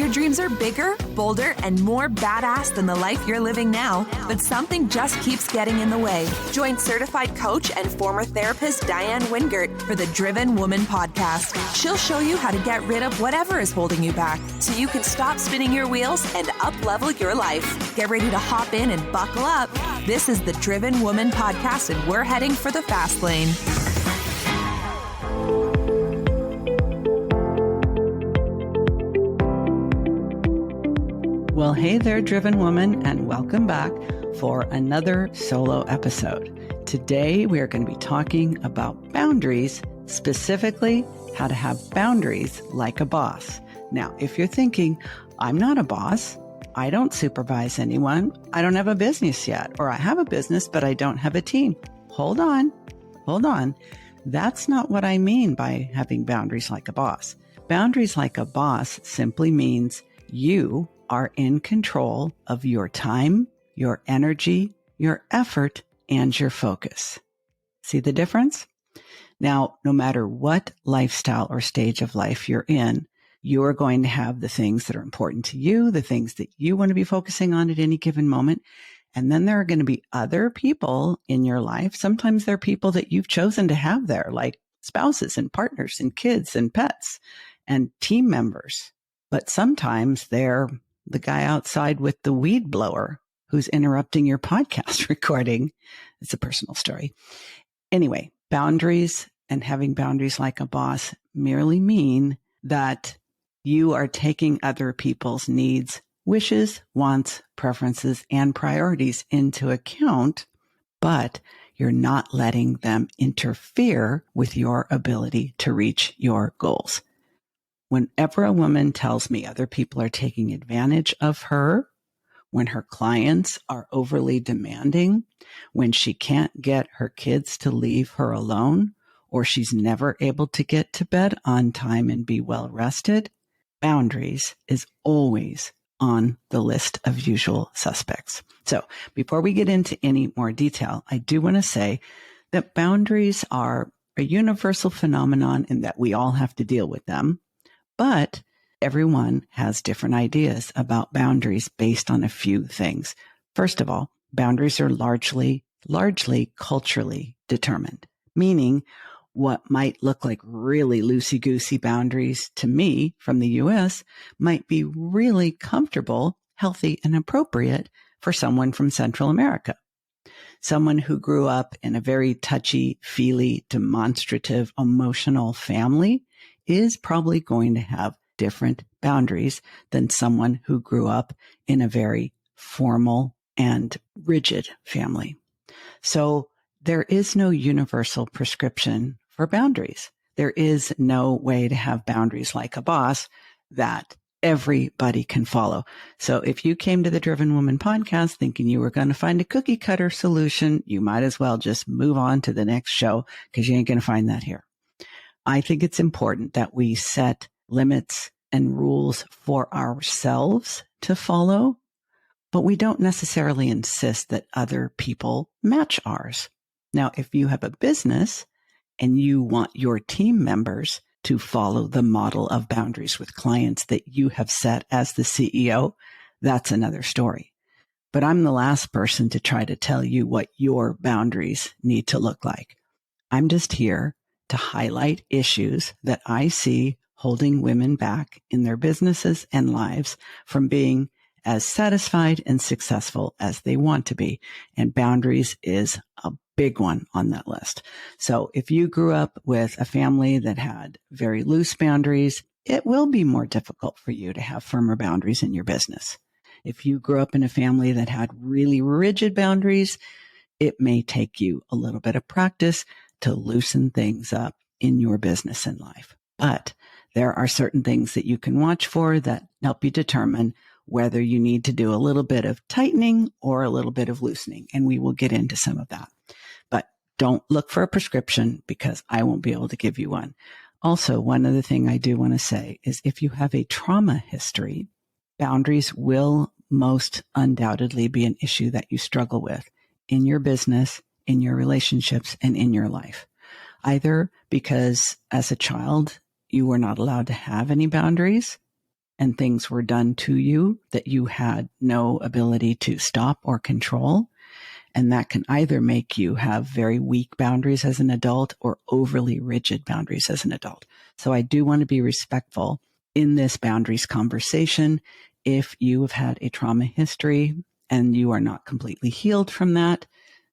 Your dreams are bigger, bolder, and more badass than the life you're living now, but something just keeps getting in the way. Join certified coach and former therapist Diane Wingert for the Driven Woman podcast. She'll show you how to get rid of whatever is holding you back so you can stop spinning your wheels and up-level your life. Get ready to hop in and buckle up. This is the Driven Woman podcast, and we're heading for the fast lane. Well, hey there, Driven Woman, and welcome back for another solo episode. Today, we are going to be talking about boundaries, specifically how to have boundaries like a boss. Now, if you're thinking, I'm not a boss, I don't supervise anyone, I don't have a business yet, or I have a business, but I don't have a team. Hold on. That's not what I mean by having boundaries like a boss. Boundaries like a boss simply means you are in control of your time, your energy, your effort, and your focus. See the difference? Now, no matter what lifestyle or stage of life you're in, you are going to have the things that are important to you, the things that you want to be focusing on at any given moment. And then there are going to be other people in your life. Sometimes they're people that you've chosen to have there, like spouses and partners and kids and pets and team members. But sometimes they're the guy outside with the weed blower who's interrupting your podcast recording. It's a personal story. Anyway, boundaries and having boundaries like a boss merely mean that you are taking other people's needs, wishes, wants, preferences, and priorities into account, but you're not letting them interfere with your ability to reach your goals. Whenever a woman tells me other people are taking advantage of her, when her clients are overly demanding, when she can't get her kids to leave her alone, or she's never able to get to bed on time and be well rested, boundaries is always on the list of usual suspects. So before we get into any more detail, I do want to say that boundaries are a universal phenomenon in that we all have to deal with them. But everyone has different ideas about boundaries based on a few things. First of all, boundaries are largely culturally determined, meaning what might look like really loosey-goosey boundaries to me from the U.S. might be really comfortable, healthy, and appropriate for someone from Central America. Someone who grew up in a very touchy-feely, demonstrative, emotional family is probably going to have different boundaries than someone who grew up in a very formal and rigid family. So there is no universal prescription for boundaries. There is no way to have boundaries like a boss that everybody can follow. So if you came to the Driven Woman podcast thinking you were going to find a cookie cutter solution, you might as well just move on to the next show because you ain't going to find that here. I think it's important that we set limits and rules for ourselves to follow, but we don't necessarily insist that other people match ours. Now, if you have a business and you want your team members to follow the model of boundaries with clients that you have set as the CEO, that's another story. But I'm the last person to try to tell you what your boundaries need to look like. I'm just here to highlight issues that I see holding women back in their businesses and lives from being as satisfied and successful as they want to be. And boundaries is a big one on that list. So if you grew up with a family that had very loose boundaries, it will be more difficult for you to have firmer boundaries in your business. If you grew up in a family that had really rigid boundaries, it may take you a little bit of practice to loosen things up in your business and life. But there are certain things that you can watch for that help you determine whether you need to do a little bit of tightening or a little bit of loosening. And we will get into some of that. But don't look for a prescription because I won't be able to give you one. Also, one other thing I do want to say is if you have a trauma history, boundaries will most undoubtedly be an issue that you struggle with in your business, in your relationships, and in your life. Either because as a child, you were not allowed to have any boundaries and things were done to you that you had no ability to stop or control. And that can either make you have very weak boundaries as an adult or overly rigid boundaries as an adult. So I do want to be respectful in this boundaries conversation. If you have had a trauma history and you are not completely healed from that,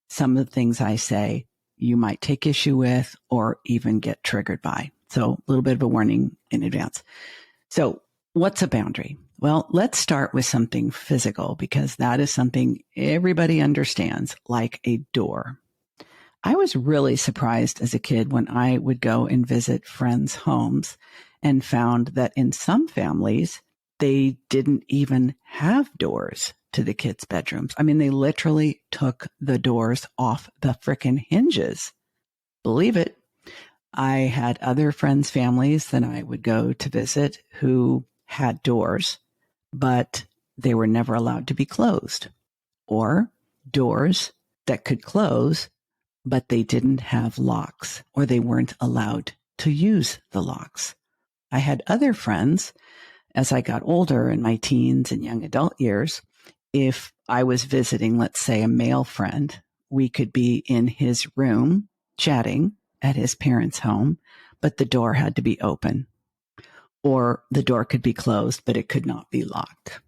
some of the things I say you might take issue with or even get triggered by. So a little bit of a warning in advance. So what's a boundary? Well, let's start with something physical because that is something everybody understands, like a door. I was really surprised as a kid when I would go and visit friends' homes and found that in some families, they didn't even have doors to the kids' bedrooms. I mean, they literally took the doors off the frickin' hinges. Believe it. I had other friends' families that I would go to visit who had doors, but they were never allowed to be closed, or doors that could close, but they didn't have locks, or they weren't allowed to use the locks. I had other friends, as I got older in my teens and young adult years, if I was visiting, let's say, a male friend, we could be in his room chatting at his parents' home, but the door had to be open. Or the door could be closed, but it could not be locked.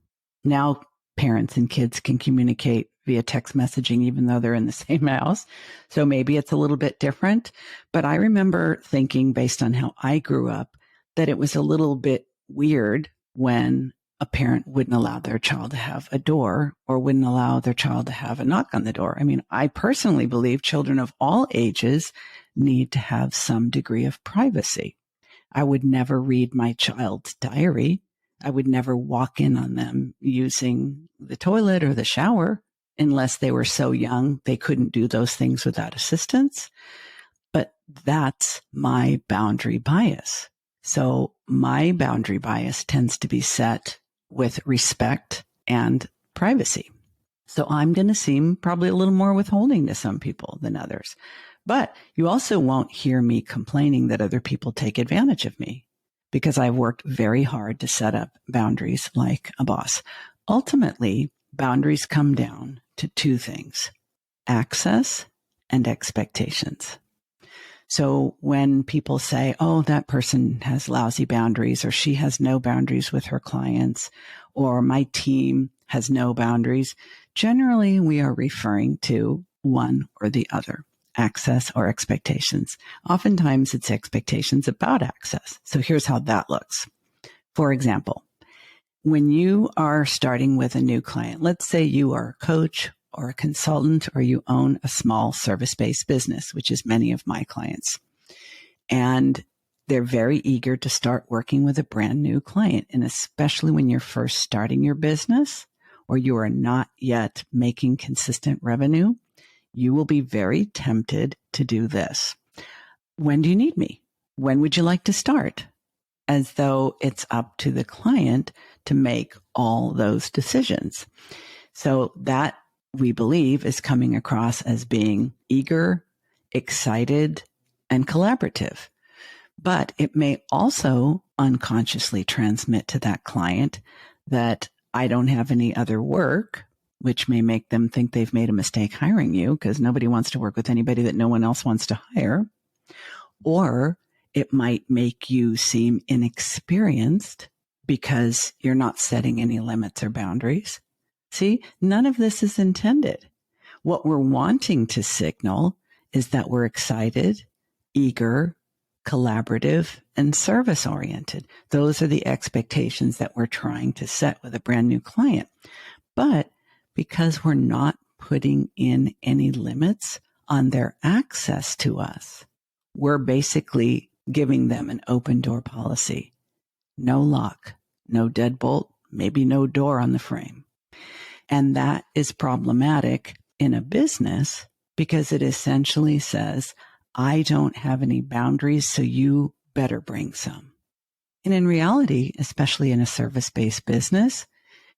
Now, parents and kids can communicate via text messaging, even though they're in the same house. So maybe it's a little bit different. But I remember thinking, based on how I grew up, that it was a little bit weird when a parent wouldn't allow their child to have a door or wouldn't allow their child to have a knock on the door. I mean, I personally believe children of all ages need to have some degree of privacy. I would never read my child's diary. I would never walk in on them using the toilet or the shower unless they were so young they couldn't do those things without assistance. But that's my boundary bias. So my boundary bias tends to be set with respect and privacy. So I'm going to seem probably a little more withholding to some people than others. But you also won't hear me complaining that other people take advantage of me because I've worked very hard to set up boundaries like a boss. Ultimately, boundaries come down to two things: access and expectations. So when people say, oh, that person has lousy boundaries, or she has no boundaries with her clients, or my team has no boundaries, generally we are referring to one or the other, access or expectations. Oftentimes it's expectations about access. So here's how that looks. For example, when you are starting with a new client, let's say you are a coach or a consultant, or you own a small service-based business, which is many of my clients. And they're very eager to start working with a brand new client. And especially when you're first starting your business or you are not yet making consistent revenue, you will be very tempted to do this. When do you need me? When would you like to start? As though it's up to the client to make all those decisions. So that, we believe, is coming across as being eager, excited, and collaborative. But it may also unconsciously transmit to that client that I don't have any other work, which may make them think they've made a mistake hiring you because nobody wants to work with anybody that no one else wants to hire. Or it might make you seem inexperienced because you're not setting any limits or boundaries. See, none of this is intended. What we're wanting to signal is that we're excited, eager, collaborative, and service-oriented. Those are the expectations that we're trying to set with a brand new client. But because we're not putting in any limits on their access to us, we're basically giving them an open door policy. No lock, no deadbolt, maybe no door on the frame. And that is problematic in a business because it essentially says, I don't have any boundaries, so you better bring some. And in reality, especially in a service-based business,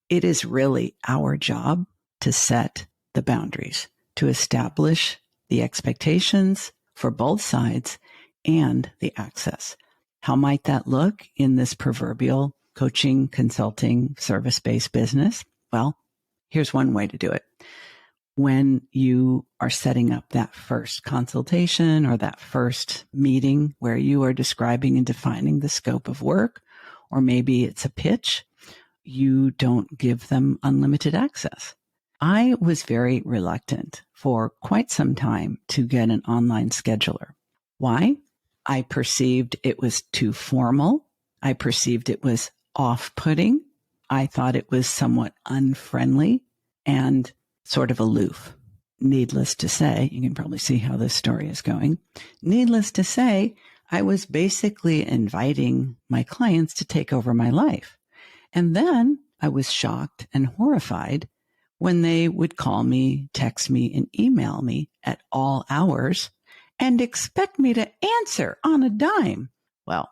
it is really our job to set the boundaries, to establish the expectations for both sides and the access. How might that look in this proverbial coaching, consulting, service-based business? Well, here's one way to do it. When you are setting up that first consultation or that first meeting where you are describing and defining the scope of work, or maybe it's a pitch, you don't give them unlimited access. I was very reluctant for quite some time to get an online scheduler. Why? I perceived it was too formal. I perceived it was off-putting. I thought it was somewhat unfriendly and sort of aloof. Needless to say, you can probably see how this story is going. Needless to say, I was basically inviting my clients to take over my life. And then I was shocked and horrified when they would call me, text me, and email me at all hours and expect me to answer on a dime. Well,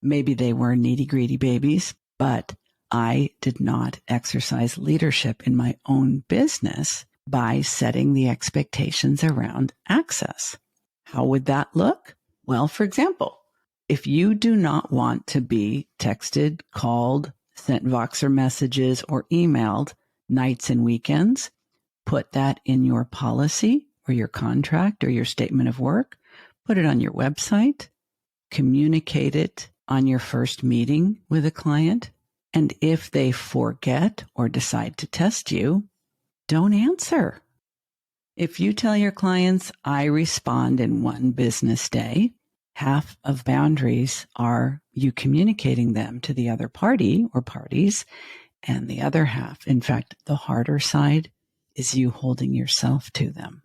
maybe they were needy-greedy babies, but I did not exercise leadership in my own business by setting the expectations around access. How would that look? Well, for example, if you do not want to be texted, called, sent Voxer messages, or emailed nights and weekends, put that in your policy or your contract or your statement of work. Put it on your website. Communicate it on your first meeting with a client. And if they forget or decide to test you, don't answer. If you tell your clients, I respond in one business day, half of boundaries are you communicating them to the other party or parties, and the other half, in fact, the harder side, is you holding yourself to them.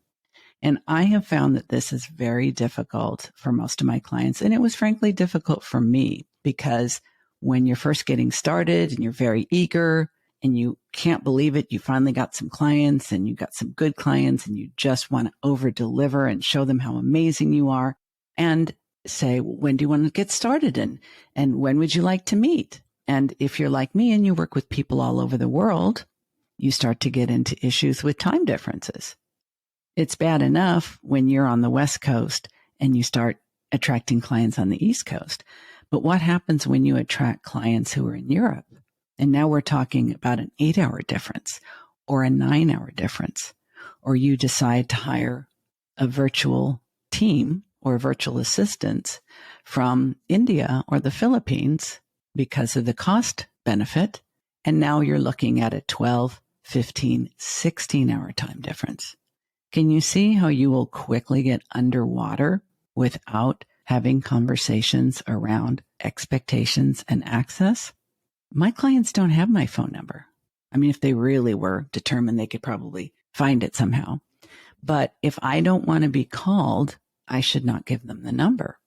And I have found that this is very difficult for most of my clients. And it was frankly difficult for me because when you're first getting started and you're very eager and you can't believe it, you finally got some clients and you got some good clients and you just want to over deliver and show them how amazing you are and say, when do you want to get started? And when would you like to meet? And if you're like me and you work with people all over the world, you start to get into issues with time differences. It's bad enough when you're on the West Coast and you start attracting clients on the East Coast. But what happens when you attract clients who are in Europe? And now we're talking about an 8-hour difference or a 9-hour difference, or you decide to hire a virtual team or virtual assistants from India or the Philippines because of the cost benefit. And now you're looking at a 12, 15, 16-hour time difference. Can you see how you will quickly get underwater without having conversations around expectations and access? My clients don't have my phone number. I mean, if they really were determined, they could probably find it somehow. But if I don't want to be called, I should not give them the number.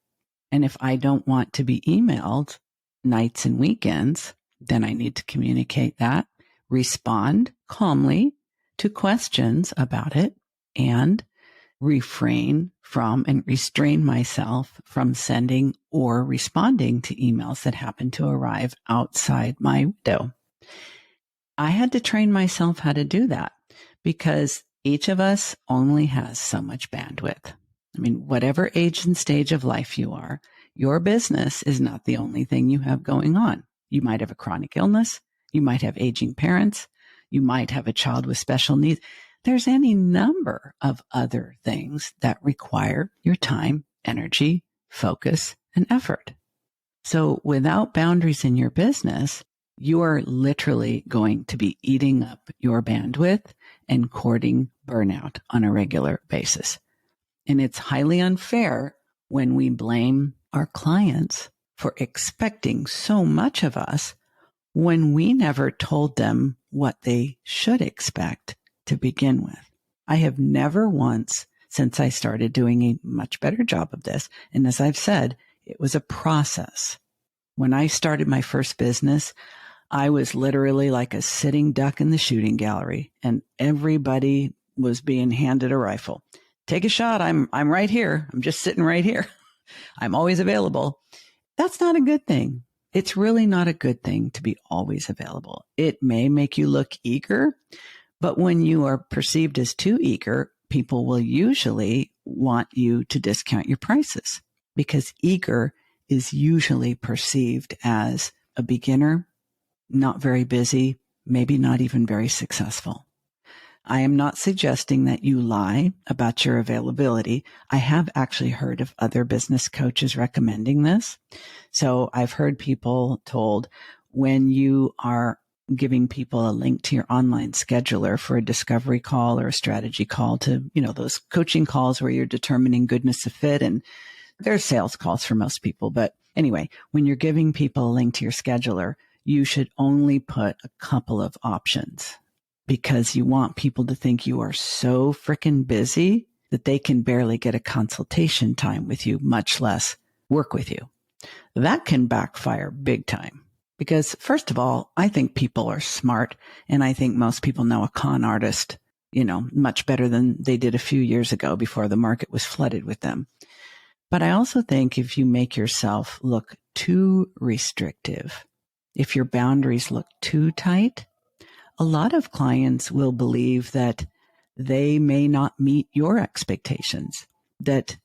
And if I don't want to be emailed nights and weekends, then I need to communicate that, respond calmly to questions about it, and refrain from and restrain myself from sending or responding to emails that happen to arrive outside my window. I had to train myself how to do that because each of us only has so much bandwidth. I mean, whatever age and stage of life you are, your business is not the only thing you have going on. You might have a chronic illness. You might have aging parents. You might have a child with special needs. There's any number of other things that require your time, energy, focus, and effort. So without boundaries in your business, you are literally going to be eating up your bandwidth and courting burnout on a regular basis. And it's highly unfair when we blame our clients for expecting so much of us when we never told them what they should expect to begin with. I have never once, since I started doing a much better job of this, and as I've said, it was a process. When I started my first business, I was literally like a sitting duck in the shooting gallery, and everybody was being handed a rifle. Take a shot. I'm right here. I'm just sitting right here. I'm always available. That's not a good thing. It's really not a good thing to be always available. It may make you look eager, but when you are perceived as too eager, people will usually want you to discount your prices because eager is usually perceived as a beginner not very busy, maybe not even very successful. I am not suggesting that you lie about your availability. I have actually heard of other business coaches recommending this. So I've heard people told when you are giving people a link to your online scheduler for a discovery call or a strategy call to, those coaching calls where you're determining goodness of fit, and there's sales calls for most people. But anyway, when you're giving people a link to your scheduler, you should only put a couple of options because you want people to think you are so freaking busy that they can barely get a consultation time with you, much less work with you. That can backfire big time because, first of all, I think people are smart, and I think most people know a con artist, much better than they did a few years ago before the market was flooded with them. But I also think if you make yourself look too restrictive, if your boundaries look too tight, a lot of clients will believe that they may not meet your expectations, that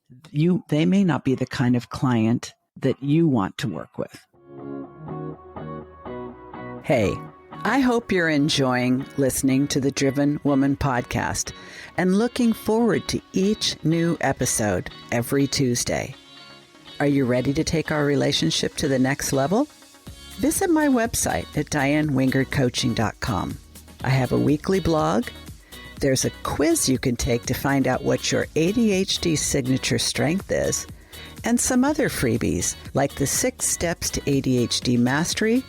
they may not be the kind of client that you want to work with. Hey, I hope you're enjoying listening to the Driven Woman podcast and looking forward to each new episode every Tuesday. Are you ready to take our relationship to the next level? Visit my website at dianewingertcoaching.com. I have a weekly blog. There's a quiz you can take to find out what your ADHD signature strength is, and some other freebies like the 6 Steps to ADHD Mastery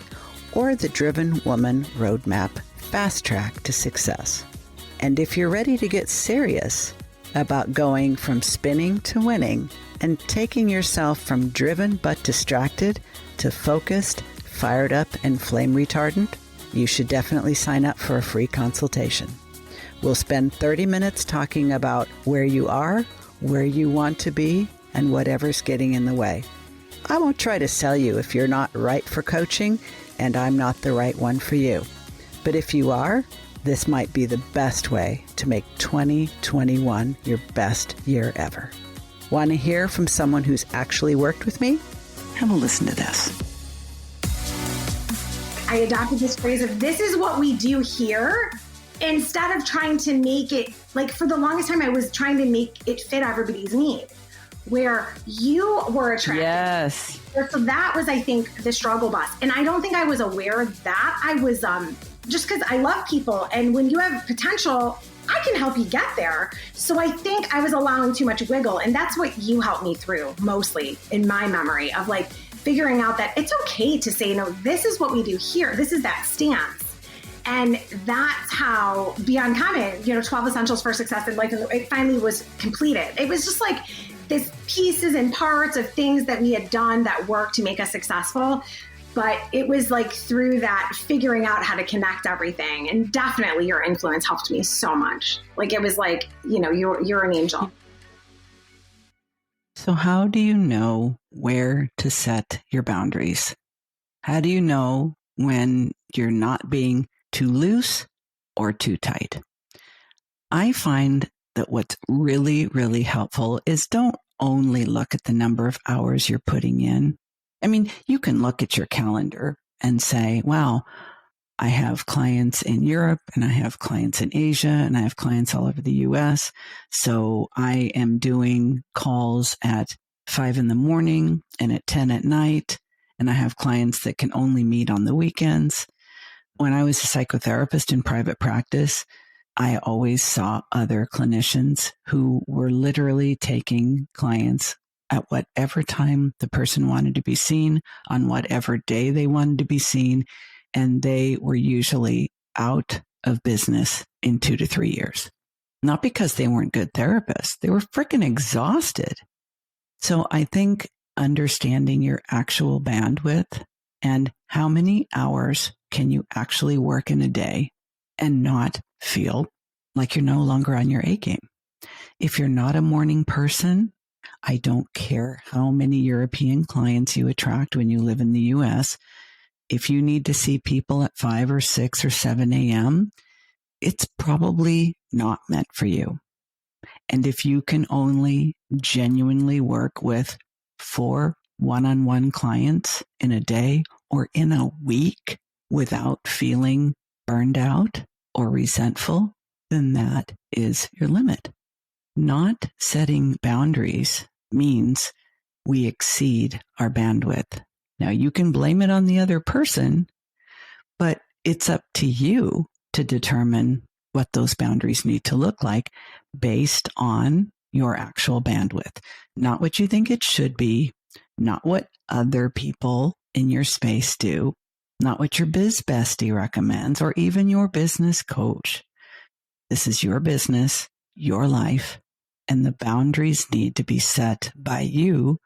or the Driven Woman Roadmap Fast Track to Success. And if you're ready to get serious about going from spinning to winning and taking yourself from driven but distracted to focused, fired up, and flame retardant, you should definitely sign up for a free consultation. We'll spend 30 minutes talking about where you are, where you want to be, and whatever's getting in the way. I won't try to sell you if you're not right for coaching, and I'm not the right one for you. But if you are, this might be the best way to make 2021 your best year ever. Want to hear from someone who's actually worked with me? Have a listen to this. I adopted this phrase of this is what we do here, instead of trying to make it, like for the longest time, I was trying to make it fit everybody's need, where you were attracted. Yes. So that was, I think, the struggle bus. And I don't think I was aware of that. I was, just because I love people. And when you have potential, I can help you get there. So I think I was allowing too much wiggle. And that's what you helped me through mostly in my memory of like figuring out that it's okay to say, no, this is what we do here. This is that stance. And that's how Beyond Common, 12 Essentials for Success in Life, it finally was completed. It was just like this pieces and parts of things that we had done that worked to make us successful. But it was like through that figuring out how to connect everything. And definitely your influence helped me so much. Like it was like, you're an angel. So how do you know where to set your boundaries? How do you know when you're not being too loose or too tight? I find that what's really, really helpful is don't only look at the number of hours you're putting in. I mean, you can look at your calendar and say, wow, I have clients in Europe and I have clients in Asia and I have clients all over the US. So I am doing calls at 5 a.m. and at 10 at night. And I have clients that can only meet on the weekends. When I was a psychotherapist in private practice, I always saw other clinicians who were literally taking clients at whatever time the person wanted to be seen, on whatever day they wanted to be seen, and they were usually out of business in 2 to 3 years. Not because they weren't good therapists, they were freaking exhausted. So I think understanding your actual bandwidth and how many hours can you actually work in a day and not feel like you're no longer on your A game. If you're not a morning person, I don't care how many European clients you attract when you live in the US. If you need to see people at 5 or 6 or 7 a.m., it's probably not meant for you. And if you can only genuinely work with 4 one-on-one clients in a day or in a week, without feeling burned out or resentful, then that is your limit. Not setting boundaries means we exceed our bandwidth. Now, you can blame it on the other person, but it's up to you to determine what those boundaries need to look like based on your actual bandwidth, not what you think it should be, not what other people in your space do, not what your biz bestie recommends, or even your business coach. This is your business, your life, and the boundaries need to be set by you,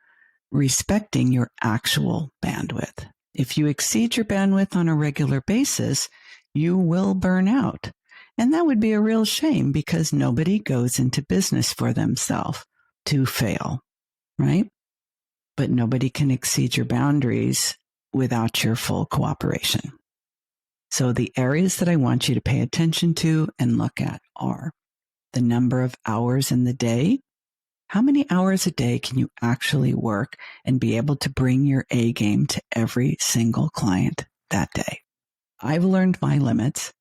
respecting your actual bandwidth. If you exceed your bandwidth on a regular basis, you will burn out. And that would be a real shame because nobody goes into business for themselves to fail, right? But nobody can exceed your boundaries without your full cooperation. So the areas that I want you to pay attention to and look at are the number of hours in the day. How many hours a day can you actually work and be able to bring your A game to every single client that day? I've learned my limits.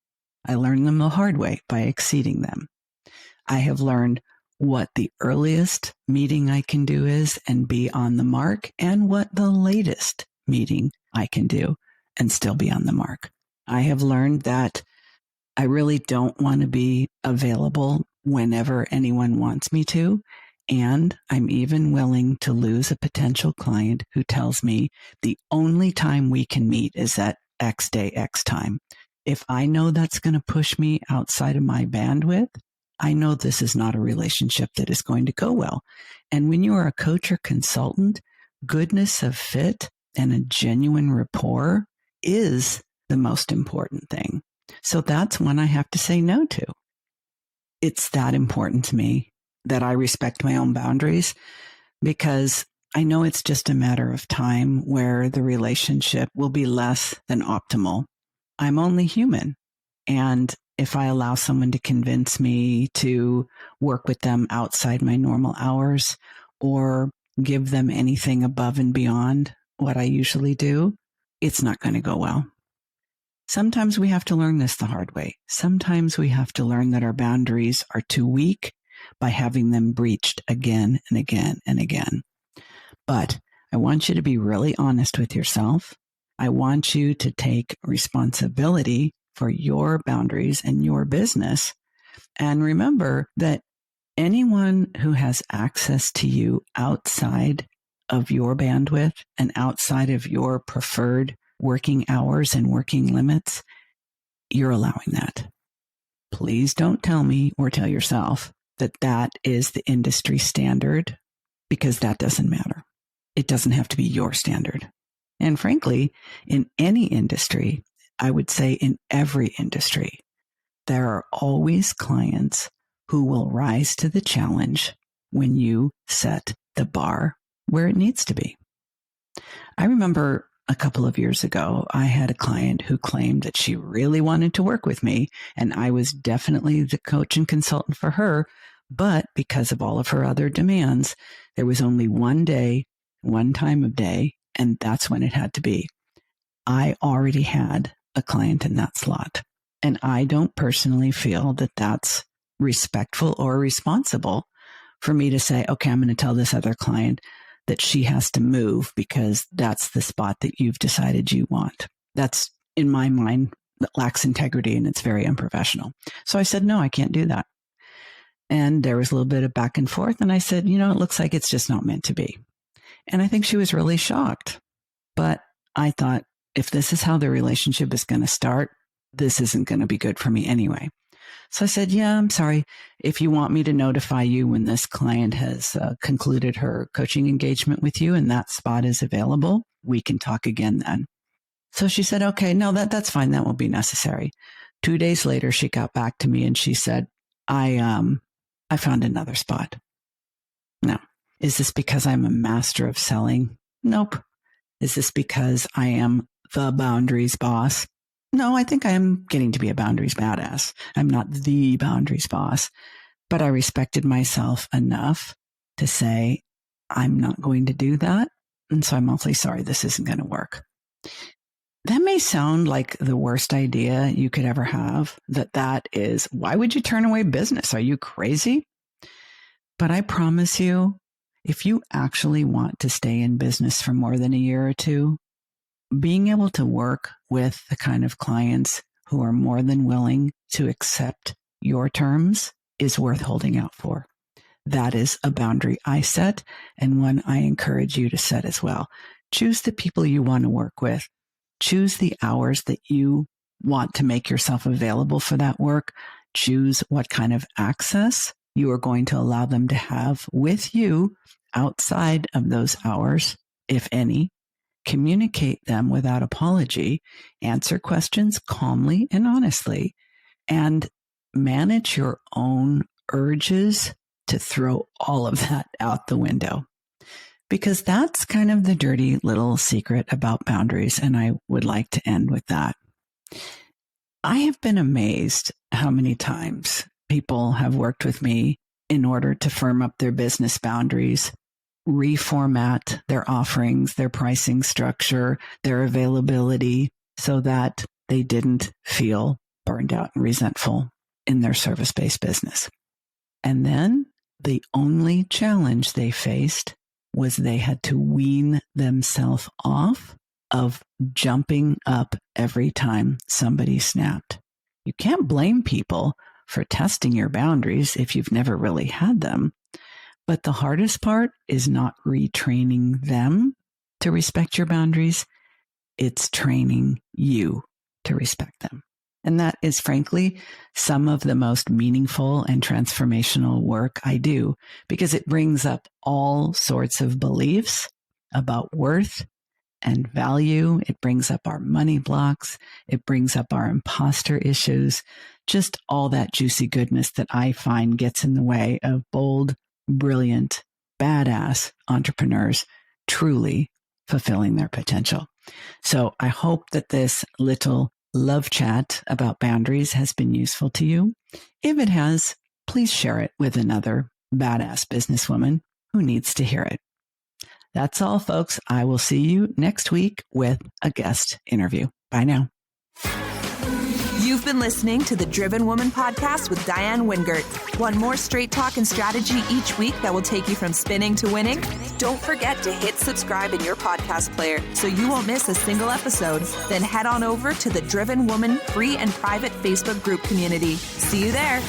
I learned them the hard way by exceeding them. I have learned what the earliest meeting I can do is and be on the mark, and what the latest meeting I can do and still be on the mark. I have learned that I really don't want to be available whenever anyone wants me to. And I'm even willing to lose a potential client who tells me the only time we can meet is at X day, X time. If I know that's going to push me outside of my bandwidth, I know this is not a relationship that is going to go well. And when you are a coach or consultant, goodness of fit and a genuine rapport is the most important thing. So that's one I have to say no to. It's that important to me that I respect my own boundaries, because I know it's just a matter of time where the relationship will be less than optimal. I'm only human. And if I allow someone to convince me to work with them outside my normal hours or give them anything above and beyond what I usually do, it's not going to go well. Sometimes we have to learn this the hard way. Sometimes we have to learn that our boundaries are too weak by having them breached again and again and again. But I want you to be really honest with yourself. I want you to take responsibility for your boundaries and your business. And remember that anyone who has access to you outside of your bandwidth and outside of your preferred working hours and working limits, you're allowing that. Please don't tell me or tell yourself that that is the industry standard, because that doesn't matter. It doesn't have to be your standard. And frankly, in any industry, I would say in every industry, there are always clients who will rise to the challenge when you set the bar where it needs to be. I remember a couple of years ago, I had a client who claimed that she really wanted to work with me, and I was definitely the coach and consultant for her. But because of all of her other demands, there was only one day, one time of day, and that's when it had to be. I already had a client in that slot, and I don't personally feel that that's respectful or responsible for me to say, okay, I'm going to tell this other client that she has to move because that's the spot that you've decided you want. That's, in my mind, that lacks integrity, and it's very unprofessional. So I said, no, I can't do that. And there was a little bit of back and forth. And I said, it looks like it's just not meant to be. And I think she was really shocked. But I thought, if this is how the relationship is going to start, this isn't going to be good for me anyway. So I said, yeah, I'm sorry. If you want me to notify you when this client has concluded her coaching engagement with you and that spot is available, we can talk again then. So she said, okay, no, that's fine. That won't be necessary. 2 days later, she got back to me and she said, I found another spot. Now, is this because I'm a master of selling? Nope. Is this because I am the boundaries boss? No, I think I am getting to be a boundaries badass. I'm not the boundaries boss, but I respected myself enough to say, I'm not going to do that. And so I'm awfully sorry, this isn't going to work. That may sound like the worst idea you could ever have. That is, why would you turn away business? Are you crazy? But I promise you, if you actually want to stay in business for more than a year or two, being able to work with the kind of clients who are more than willing to accept your terms is worth holding out for. That is a boundary I set, and one I encourage you to set as well. Choose the people you want to work with. Choose the hours that you want to make yourself available for that work. Choose what kind of access you are going to allow them to have with you outside of those hours, if any. Communicate them without apology. Answer questions calmly and honestly. And manage your own urges to throw all of that out the window. Because that's kind of the dirty little secret about boundaries. And I would like to end with that. I have been amazed how many times people have worked with me in order to firm up their business boundaries, reformat their offerings, their pricing structure, their availability, so that they didn't feel burned out and resentful in their service-based business. And then the only challenge they faced was they had to wean themselves off of jumping up every time somebody snapped. You can't blame people for testing your boundaries if you've never really had them. But the hardest part is not retraining them to respect your boundaries. It's training you to respect them. And that is, frankly, some of the most meaningful and transformational work I do, because it brings up all sorts of beliefs about worth and value. It brings up our money blocks. It brings up our imposter issues, just all that juicy goodness that I find gets in the way of bold, brilliant, badass entrepreneurs truly fulfilling their potential. So I hope that this little love chat about boundaries has been useful to you. If it has, please share it with another badass businesswoman who needs to hear it. That's all, folks. I will see you next week with a guest interview. Bye now. You've been listening to the Driven Woman podcast with Diane Wingert. Want more straight talk and strategy each week that will take you from spinning to winning? Don't forget to hit subscribe in your podcast player so you won't miss a single episode. Then head on over to the Driven Woman free and private Facebook group community. See you there.